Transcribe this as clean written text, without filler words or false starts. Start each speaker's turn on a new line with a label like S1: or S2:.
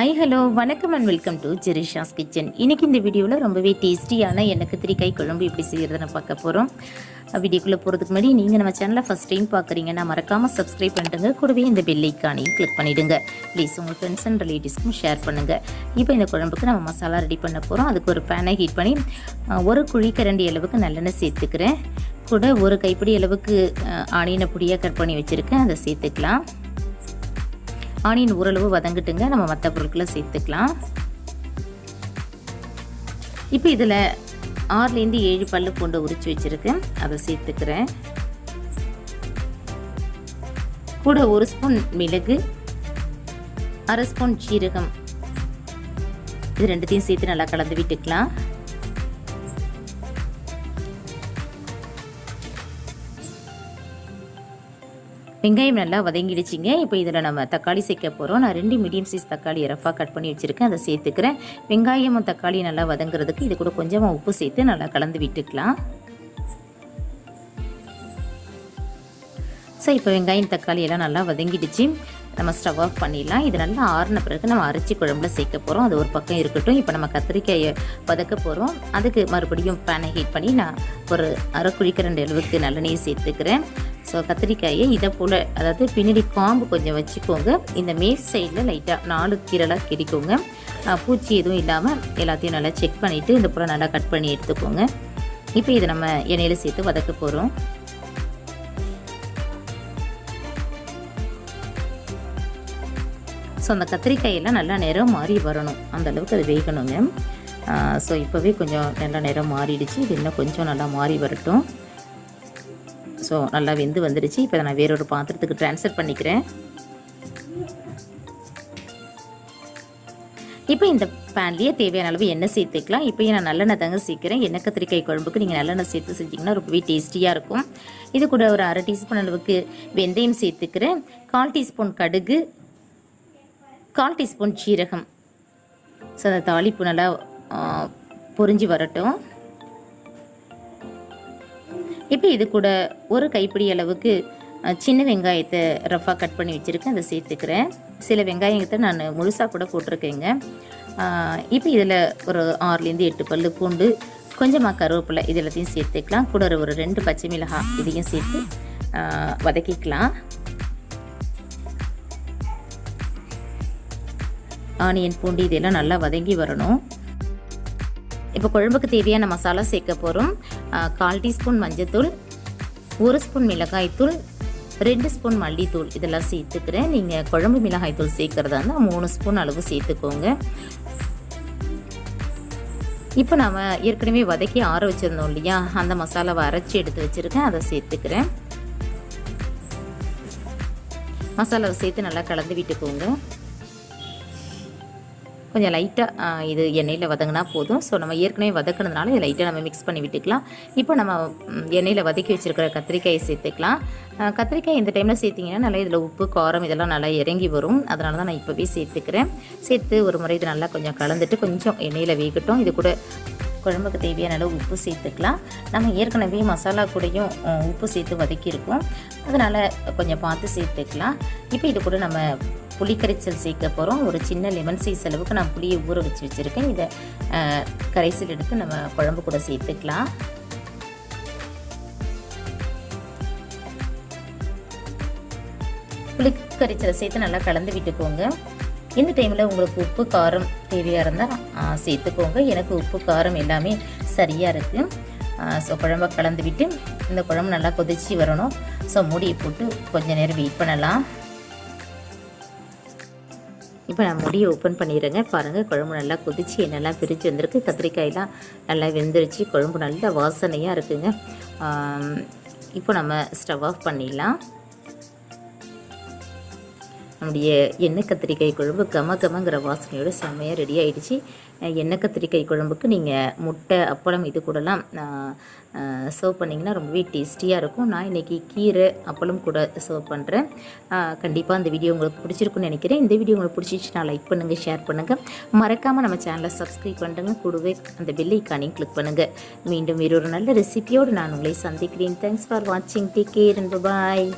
S1: Hi hello வணக்கம் and welcome to Jerusa'skitchen. இன்றைக்கி இந்த வீடியோவில் ரொம்பவே டேஸ்டியான எண்ணெய் கத்திரிக்காய் குழம்பு எப்படி செய்கிறதுன்னு பார்க்க போகிறோம். வீடியோக்குள்ளே போகிறதுக்கு முன்னாடி நீங்கள் நம்ம சேனலை ஃபஸ்ட் டைம் பார்க்குறீங்கன்னா மறக்காமல் சப்ஸ்கிரைப் பண்ணிட்டுங்க. கூடவே இந்த பெல் ஐக்கானையும் கிளிக் பண்ணிவிடுங்க. ப்ளீஸ் உங்கள் ஃப்ரெண்ட்ஸ் அண்ட் ரிலேட்டிவ்ஸ்க்கும் ஷேர் பண்ணுங்கள். இப்போ இந்த குழம்புக்கு நம்ம மசாலா ரெடி பண்ண போகிறோம். அதுக்கு ஒரு பேனை ஹீட் பண்ணி ஒரு குழிக்கரண்டி அளவுக்கு நல்லெண்ணெய் சேர்த்துக்கிறேன். கூட ஒரு கைப்பிடி அளவுக்கு ஆனியனை பொடியாக கட் பண்ணி வச்சுருக்கேன், அதை சேர்த்துக்கலாம். ஆனியன் ஓரளவு வதங்கிட்டுங்க, நம்ம மற்ற பொருட்களை சேர்த்துக்கலாம். இப்போ இதில் 6லேருந்து 7 பல்லு பூண்டு உரித்து வச்சுருக்கேன், அதை சேர்த்துக்கிறேன். கூட 1 ஸ்பூன் மிளகு, 1/2 ஸ்பூன் சீரகம், இது ரெண்டுத்தையும் சேர்த்து நல்லா கலந்து விட்டுக்கலாம். வெங்காயம் நல்லா வதங்கிடுச்சிங்க. இப்போ இதில் நம்ம தக்காளி சேர்க்க போகிறோம். நான் 2 மீடியம் சைஸ் தக்காளி ரஃபாக கட் பண்ணி வச்சுருக்கேன், அதை சேர்த்துக்கிறேன். வெங்காயமும் தக்காளி நல்லா வதங்குறதுக்கு இது கூட கொஞ்சமாக உப்பு சேர்த்து நல்லா கலந்து விட்டுக்கலாம். ஸோ இப்போ வெங்காயம் தக்காளி எல்லாம் நல்லா வதங்கிடுச்சு, நம்ம ஸ்டவ் ஆஃப் பண்ணிடலாம். இது நல்லா ஆறின பிறகு நம்ம அரைச்சி குழம்புல சேர்க்க போகிறோம். அது ஒரு பக்கம் இருக்கட்டும். இப்போ நம்ம கத்திரிக்காயை வதக்க போகிறோம். அதுக்கு மறுபடியும் பேனை ஹீட் பண்ணி நான் ஒரு அரை குழிக்கரண்டி அளவுக்கு நல்லெண்ணெய் சேர்த்துக்கிறேன். ஸோ கத்திரிக்காயை இதை போல், அதாவது பின்னாடி காம்பு கொஞ்சம் வச்சுக்கோங்க. இந்த மேல் சைடில் லைட்டாக 4 கீரலாக கிடைக்குங்க. பூச்சி எதுவும் இல்லாமல் எல்லாத்தையும் நல்லா செக் பண்ணிவிட்டு இந்த போல் நல்லா கட் பண்ணி எடுத்துக்கோங்க. இப்போ இதை நம்ம எண்ணெயில் சேர்த்து வதக்க போகிறோம். ஸோ அந்த கத்திரிக்காயெல்லாம் நல்லா நிறம் மாறி வரணும், அந்த அளவுக்கு அது வேகணுங்க. ஸோ இப்போவே கொஞ்சம் நல்லா நிறம் மாறிடுச்சு. இது இன்னும் கொஞ்சம் நல்லா மாறி வரட்டும். ஸோ நல்லா வெந்து வந்துடுச்சு. இப்போ நான் வேறொரு பாத்திரத்துக்கு ட்ரான்ஸ்ஃபர் பண்ணிக்கிறேன். இப்போ இந்த பேன்லேயே தேவையான அளவு எண்ணெய் சேர்த்துக்கலாம். இப்போ நான் நல்லெண்ணெய் தாங்க சேர்க்குறேன். எண்ணெய் கத்திரிக்காய் குழம்புக்கு நீங்கள் நல்லெண்ணெய் சேர்த்து செஞ்சிங்கன்னா ரொம்பவே டேஸ்டியாக இருக்கும். இது கூட ஒரு 1/2 டீஸ்பூன் அளவுக்கு வெந்தயம் சேர்த்துக்கிறேன். 1/4 டீஸ்பூன் கடுகு, 1/4 டீஸ்பூன் சீரகம். ஸோ அந்த தாளிப்பு நல்லா பொரிஞ்சு வரட்டும். இப்போ இது கூட ஒரு கைப்பிடி அளவுக்கு சின்ன வெங்காயத்தை ரஃபாக கட் பண்ணி வச்சுருக்கேன், அதை சேர்த்துக்கிறேன். சில வெங்காயத்தை நான் முழுசாக கூட போட்டிருக்கேங்க. இப்போ இதில் ஒரு 6லேருந்து 8 பல்லு பூண்டு, கொஞ்சமாக கருவேப்பிலை, இது எல்லாத்தையும் சேர்த்துக்கலாம். கூட ஒரு 2 பச்சை மிளகாய் இதையும் சேர்த்து வதக்கிக்கலாம். ஆனியன் பூண்டு இதெல்லாம் நல்லா வதங்கி வரணும். இப்போ குழம்புக்கு தேவையான மசாலா சேர்க்க போகிறோம். 1/4 டீஸ்பூன் மஞ்சத்தூள், 1 ஸ்பூன் மிளகாய்த்தூள், 2 ஸ்பூன் மல்லித்தூள், இதெல்லாம் சேர்த்துக்கிறேன். நீங்கள் குழம்பு மிளகாய்த்தூள் சேர்க்குறதா இருந்தால் 3 ஸ்பூன் அளவு சேர்த்துக்கோங்க. இப்போ நாம் ஏற்கனவே வதக்கி ஆற வச்சுருந்தோம் இல்லையா, அந்த மசாலாவை அரைச்சி எடுத்து வச்சுருக்கேன், அதை சேர்த்துக்கிறேன். மசாலாவை சேர்த்து நல்லா கலந்து விட்டுக்கோங்க. கொஞ்சம் லைட்டாக இது எண்ணெயில் வதங்கினா போதும். ஸோ நம்ம ஏற்கனவே வதக்கினதுனால இதை லைட்டாக நம்ம மிக்ஸ் பண்ணி விட்டுக்கலாம். இப்போ நம்ம எண்ணெயில் வதக்கி வச்சுருக்கிற கத்திரிக்காயை சேர்த்துக்கலாம். கத்திரிக்காய் இந்த டைமில் சேர்த்திங்கன்னா நல்லா இதில் உப்பு காரம் இதெல்லாம் நல்லா இறங்கி வரும். அதனால தான் நான் இப்போவே சேர்த்துக்கிறேன். சேர்த்து ஒரு முறை இது நல்லா கொஞ்சம் கலந்துட்டு கொஞ்சம் எண்ணெயில் வேகட்டும். இது கூட குழம்புக்கு தேவையான அளவு உப்பு சேர்த்துக்கலாம். நம்ம ஏற்கனவே மசாலா கூடயும் உப்பு சேர்த்து வதக்கியிருக்கோம், அதனால் கொஞ்சம் பார்த்து சேர்த்துக்கலாம். இப்போ இது கூட நம்ம புளி கரைசல் சேர்க்க போகிறோம். ஒரு சின்ன லெமன் சைஸ் அளவுக்கு நான் புளியை ஊற வச்சுருக்கேன். இதை கரைசல் எடுத்து நம்ம குழம்பு கூட சேர்த்துக்கலாம். புளி கரைசலை சேர்த்து நல்லா கலந்து விட்டுக்கோங்க. இந்த டைமில் உங்களுக்கு உப்பு காரம் தேவையாக இருந்தால் சேர்த்துக்கோங்க. எனக்கு உப்பு காரம் எல்லாமே சரியாக இருக்குது. ஸோ குழம்பை கலந்து விட்டு இந்த குழம்பு நல்லா கொதிச்சு வரணும். ஸோ மூடியை போட்டு கொஞ்சம் நேரம் வெயிட் பண்ணலாம். இப்போ நான் முடியை ஓப்பன் பண்ணிடுறேங்க. பாருங்கள், குழம்பு நல்லா கொதிச்சு எண்ணெய்லாம் பிரித்து வந்திருக்கு. கத்திரிக்காயெலாம் நல்லா வெந்துருச்சு. குழம்பு நல்ல வாசனையாக இருக்குங்க. இப்போ நம்ம ஸ்டவ் ஆஃப் பண்ணிடலாம். நம்முடைய எண்ணெய் கத்திரிக்காய் குழம்பு கமங்கிற வாசனையோட செம்மையாக ரெடி ஆகிடுச்சு. எண்ணெய் கத்திரிக்காய் குழம்புக்கு நீங்கள் முட்டை, அப்பளம் இது கூடலாம் சர்வ் பண்ணிங்கன்னா ரொம்பவே டேஸ்டியாக இருக்கும். நான் இன்றைக்கி கீரை, அப்பளம் கூட சர்வ் பண்ணுறேன். கண்டிப்பாக இந்த வீடியோ உங்களுக்கு பிடிச்சிருக்குன்னு நினைக்கிறேன். இந்த வீடியோ உங்களுக்கு பிடிச்சிச்சுன்னா லைக் பண்ணுங்கள், ஷேர் பண்ணுங்கள். மறக்காமல் நம்ம சேனலை சப்ஸ்கிரைப் பண்ணுங்கள். கூடவே அந்த பெல் ஐக்கானையும் கிளிக் பண்ணுங்கள். மீண்டும் வேறொரு நல்ல ரெசிபியோடு நான் உங்களை சந்திக்கிறேன். தேங்க்ஸ் ஃபார் வாட்சிங். Take care and bye.